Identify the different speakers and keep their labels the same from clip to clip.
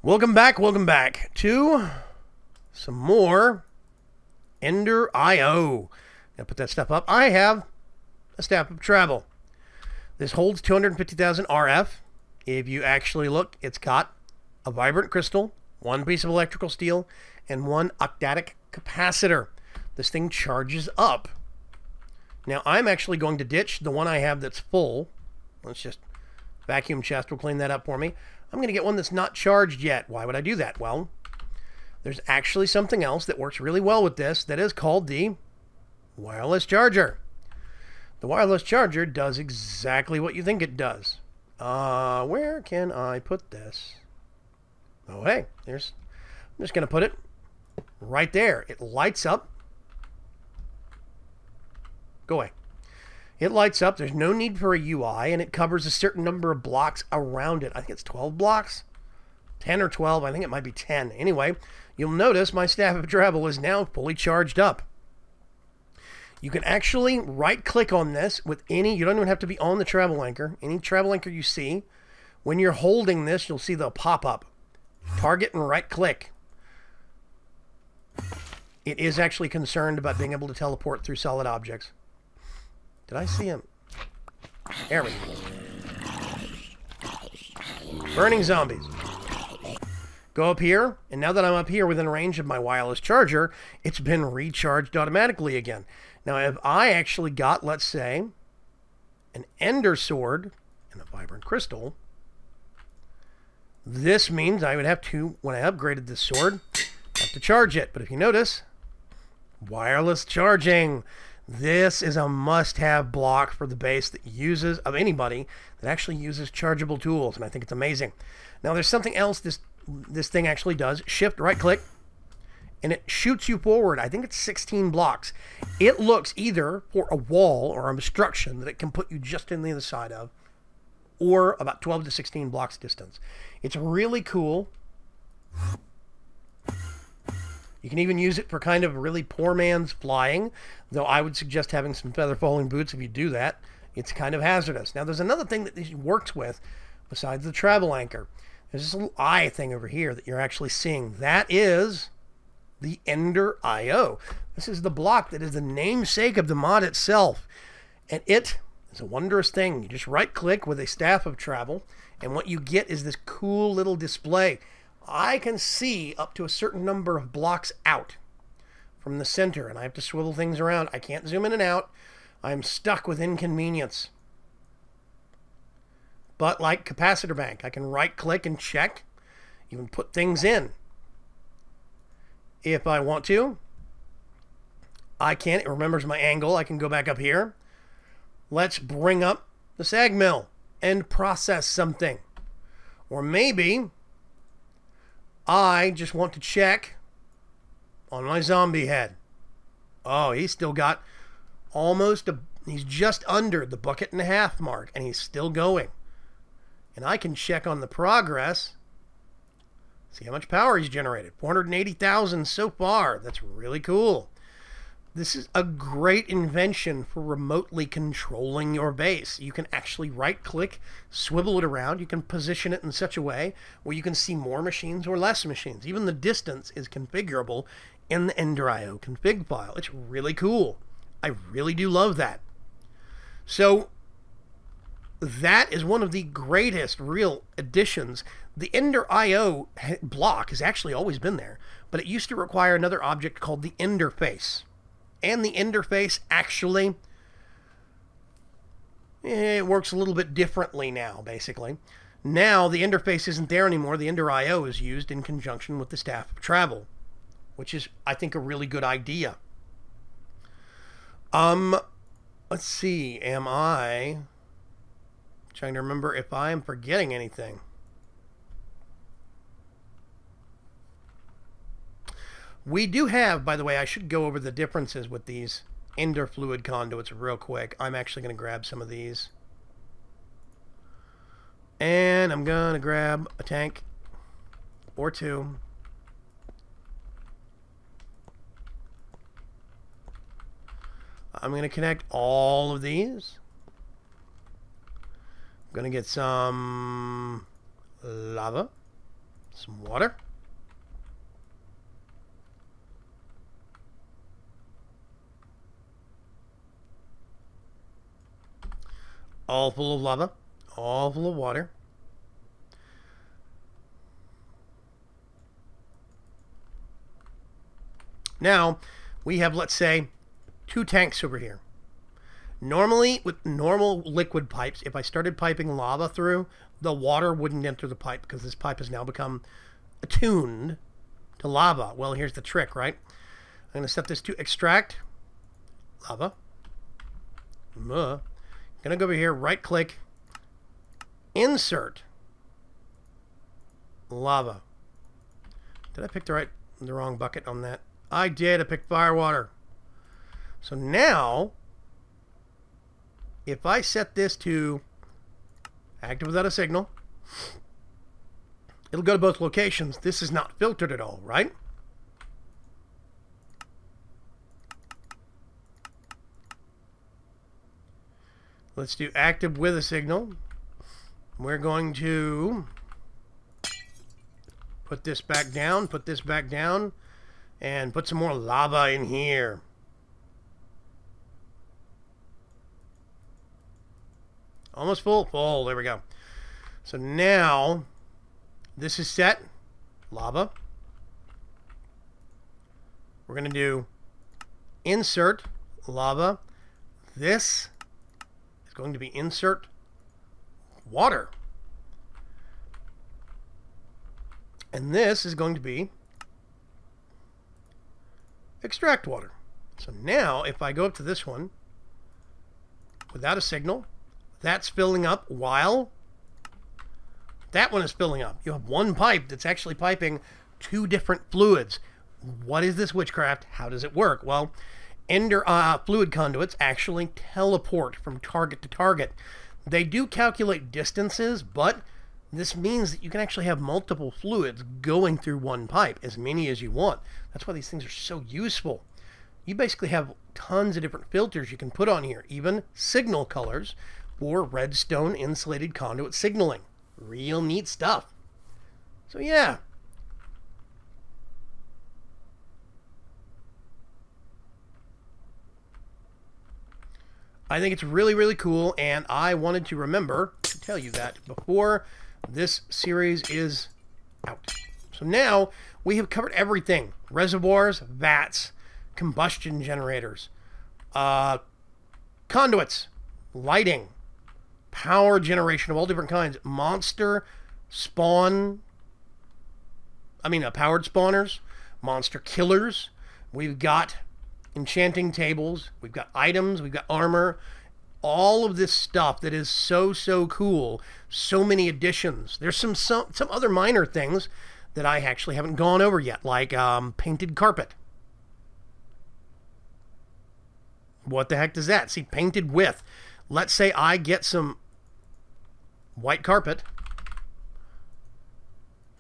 Speaker 1: Welcome back to some more Ender IO. Gonna put that stuff up. I have a staff of travel. This holds 250,000 RF. If you actually look, it's got a vibrant crystal, one piece of electrical steel, and one octadic capacitor. This thing charges up. Now, I'm actually going to ditch the one I have that's full. Let's just vacuum chest will clean that up for me. I'm going to get one that's not charged yet. Why would I do that? Well, there's actually something else that works really well with this that is called the wireless charger. The wireless charger does exactly what you think it does. Where can I put this? Oh, hey, I'm just going to put it right there. It lights up. Go away. It lights up. There's no need for a UI, and it covers a certain number of blocks around it. I think it's 12 blocks. 10 or 12. I think it might be 10. Anyway, you'll notice my staff of travel is now fully charged up. You can actually right-click on this with any... You don't even have to be on the travel anchor. Any travel anchor you see. When you're holding this, you'll see the pop-up. Target and right-click. It is actually concerned about being able to teleport through solid objects. Did I see him? There we go. Burning zombies. Go up here, and now that I'm up here within range of my wireless charger, it's been recharged automatically again. Now, if I actually got, let's say, an ender sword and a vibrant crystal, this means I would have to, when I upgraded this sword, have to charge it. But if you notice, wireless charging. This is a must-have block for the base that uses, of anybody, that actually uses chargeable tools, and I think it's amazing. Now, there's something else this thing actually does. Shift, right-click, and it shoots you forward. I think it's 16 blocks. It looks either for a wall or an obstruction that it can put you just in the other side of, or about 12 to 16 blocks distance. It's really cool. You can even use it for kind of really poor man's flying, though I would suggest having some feather falling boots if you do that. It's kind of hazardous. Now, there's another thing that this works with besides the travel anchor. There's this little eye thing over here that you're actually seeing. That is the Ender IO. This is the block that is the namesake of the mod itself. And it is a wondrous thing. You just right-click with a staff of travel, and what you get is this cool little display. I can see up to a certain number of blocks out from the center, and I have to swivel things around. I can't zoom in and out. I'm stuck with inconvenience. But like capacitor bank, I can right-click and check, even put things in. If I want to, I can. It remembers my angle. I can go back up here. Let's bring up the sag mill and process something. Or maybe I just want to check on my zombie head. Oh, he's still got almost he's just under the bucket and a half mark, and he's still going. And I can check on the progress, see how much power he's generated. 480,000 so far. That's really cool. This is a great invention for remotely controlling your base. You can actually right-click, swivel it around. You can position it in such a way where you can see more machines or less machines. Even the distance is configurable in the Ender IO config file. It's really cool. I really do love that. So that is one of the greatest real additions. The Ender IO block has actually always been there, but it used to require another object called the interface. And the interface actually, it works a little bit differently now, basically. Now, the interface isn't there anymore. The Ender IO is used in conjunction with the staff of travel, which is, I think, a really good idea. Let's see. Am I trying to remember if I am forgetting anything? We do have, by the way, I should go over the differences with these Ender fluid conduits real quick. I'm actually going to grab some of these. And I'm going to grab a tank or two. I'm going to connect all of these. I'm going to get some lava. Some water. All full of lava. All full of water. Now, we have, let's say, 2 tanks over here. Normally, with normal liquid pipes, if I started piping lava through, the water wouldn't enter the pipe because this pipe has now become attuned to lava. Well, here's the trick, right? I'm going to set this to extract lava. I'm going to go over here, right-click, insert lava. Did I pick the wrong bucket on that? I did. I picked firewater. So now, if I set this to active without a signal, it'll go to both locations. This is not filtered at all, right? Let's do active with a signal. We're going to put this back down, and put some more lava in here. Almost full. Full. There we go. So now, this is set. Lava. We're going to do insert lava. This is going to be insert water. And this is going to be extract water. So now, if I go up to this one, without a signal, that's filling up while that one is filling up. You have one pipe that's actually piping 2 different fluids. What is this witchcraft? How does it work? Well, fluid conduits actually teleport from target to target. They do calculate distances, but this means that you can actually have multiple fluids going through one pipe, as many as you want. That's why these things are so useful. You basically have tons of different filters you can put on here, even signal colors for redstone insulated conduit signaling. Real neat stuff. So yeah. I think it's really, really cool, and I wanted to remember to tell you that before this series is out. So now we have covered everything. Reservoirs, vats, combustion generators, conduits, lighting, power generation of all different kinds, monster spawn, powered spawners, monster killers. We've got enchanting tables, we've got items, we've got armor, all of this stuff that is so, so cool. So many additions. There's some other minor things that I actually haven't gone over yet, like painted carpet. What the heck does that? See, painted with. Let's say I get some white carpet.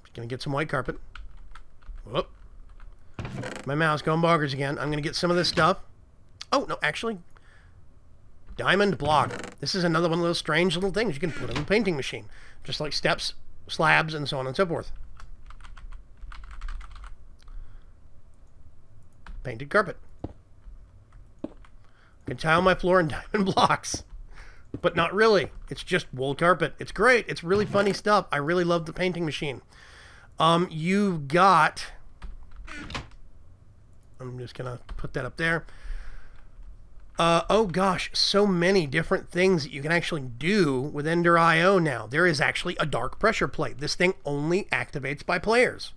Speaker 1: Just gonna get some white carpet. Whoop. My mouse going boggers again. I'm gonna get some of this stuff. Oh, no, actually. Diamond block. This is another one of those strange little things you can put on the painting machine. Just like steps, slabs, and so on and so forth. Painted carpet. I can tile my floor in diamond blocks. But not really. It's just wool carpet. It's great. It's really funny stuff. I really love the painting machine. You've got... I'm just going to put that up there. Oh gosh, so many different things that you can actually do with Ender.io now. There is actually a dark pressure plate. This thing only activates by players,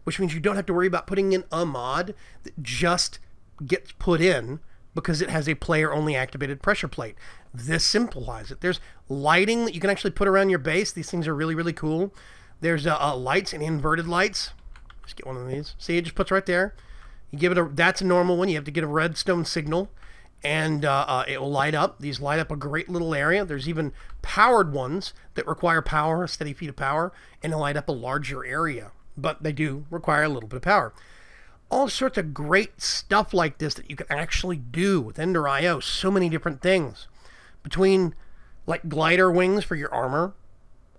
Speaker 1: which means you don't have to worry about putting in a mod that just gets put in because it has a player-only activated pressure plate. This simplifies it. There's lighting that you can actually put around your base. These things are really, really cool. There's lights and inverted lights. Just get one of these. See, it just puts right there. You give it that's a normal one. You have to get a redstone signal, and it will light up. These light up a great little area. There's even powered ones that require power, a steady feed of power, and light up a larger area. But they do require a little bit of power. All sorts of great stuff like this that you can actually do with Ender.io. So many different things. Between like glider wings for your armor,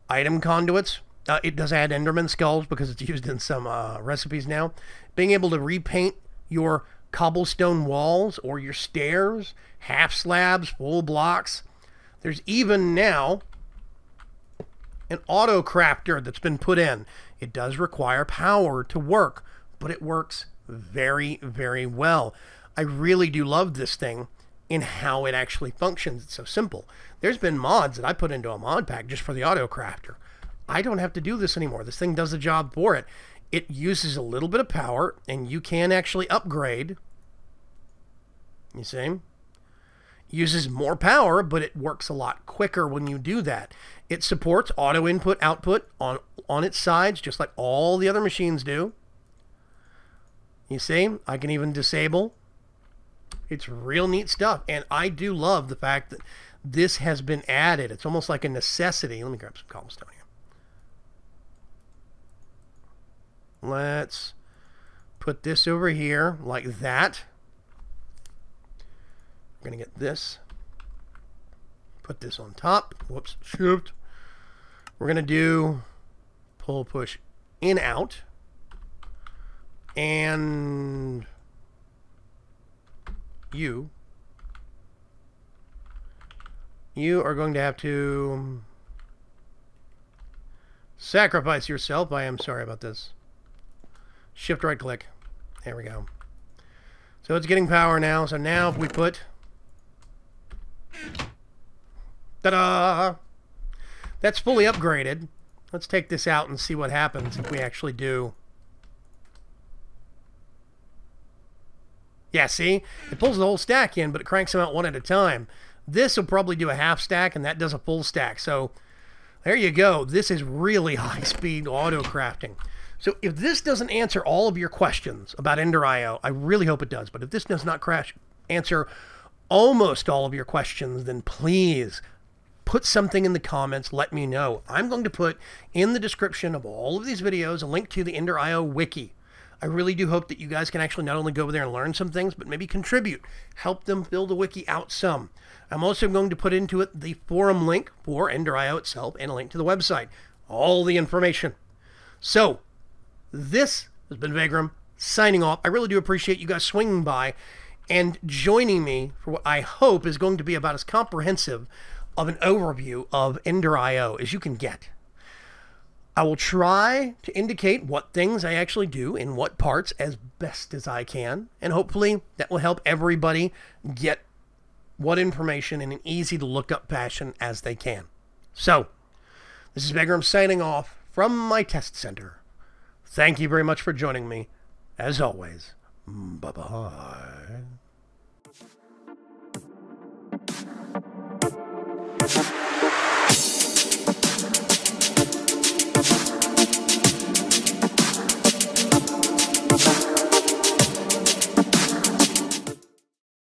Speaker 1: item conduits, It does add Enderman skulls because it's used in some recipes now. Being able to repaint your cobblestone walls or your stairs, half slabs, full blocks. There's even now an Autocrafter that's been put in. It does require power to work, but it works very, very well. I really do love this thing in how it actually functions. It's so simple. There's been mods that I put into a mod pack just for the Autocrafter. I don't have to do this anymore. This thing does the job for it. It uses a little bit of power, and you can actually upgrade. You see? It uses more power, but it works a lot quicker when you do that. It supports auto input output on its sides, just like all the other machines do. You see? I can even disable. It's real neat stuff, and I do love the fact that this has been added. It's almost like a necessity. Let me grab some cobblestone here. Let's put this over here like that. We're going to get this. Put this on top. Whoops. Shift. We're going to do pull, push, in, out. And you are going to have to sacrifice yourself. I am sorry about this. Shift right click. There we go. So it's getting power now. So now if we put... Ta-da! That's fully upgraded. Let's take this out and see what happens if we actually do... Yeah, see? It pulls the whole stack in, but it cranks them out one at a time. This will probably do a half stack, and that does a full stack. So there you go. This is really high-speed auto crafting. So if this doesn't answer all of your questions about Ender.io, I really hope it does. But if this does not answer almost all of your questions, then please put something in the comments. Let me know. I'm going to put in the description of all of these videos a link to the Ender.io wiki. I really do hope that you guys can actually not only go over there and learn some things, but maybe contribute. Help them build the wiki out some. I'm also going to put into it the forum link for Ender.io itself and a link to the website. All the information. So, this has been Vaygrim signing off. I really do appreciate you guys swinging by and joining me for what I hope is going to be about as comprehensive of an overview of Ender.io as you can get. I will try to indicate what things I actually do in what parts as best as I can, and hopefully that will help everybody get what information in an easy to look up fashion as they can. So, this is Vaygrim signing off from my test center. Thank you very much for joining me. As always, bye-bye.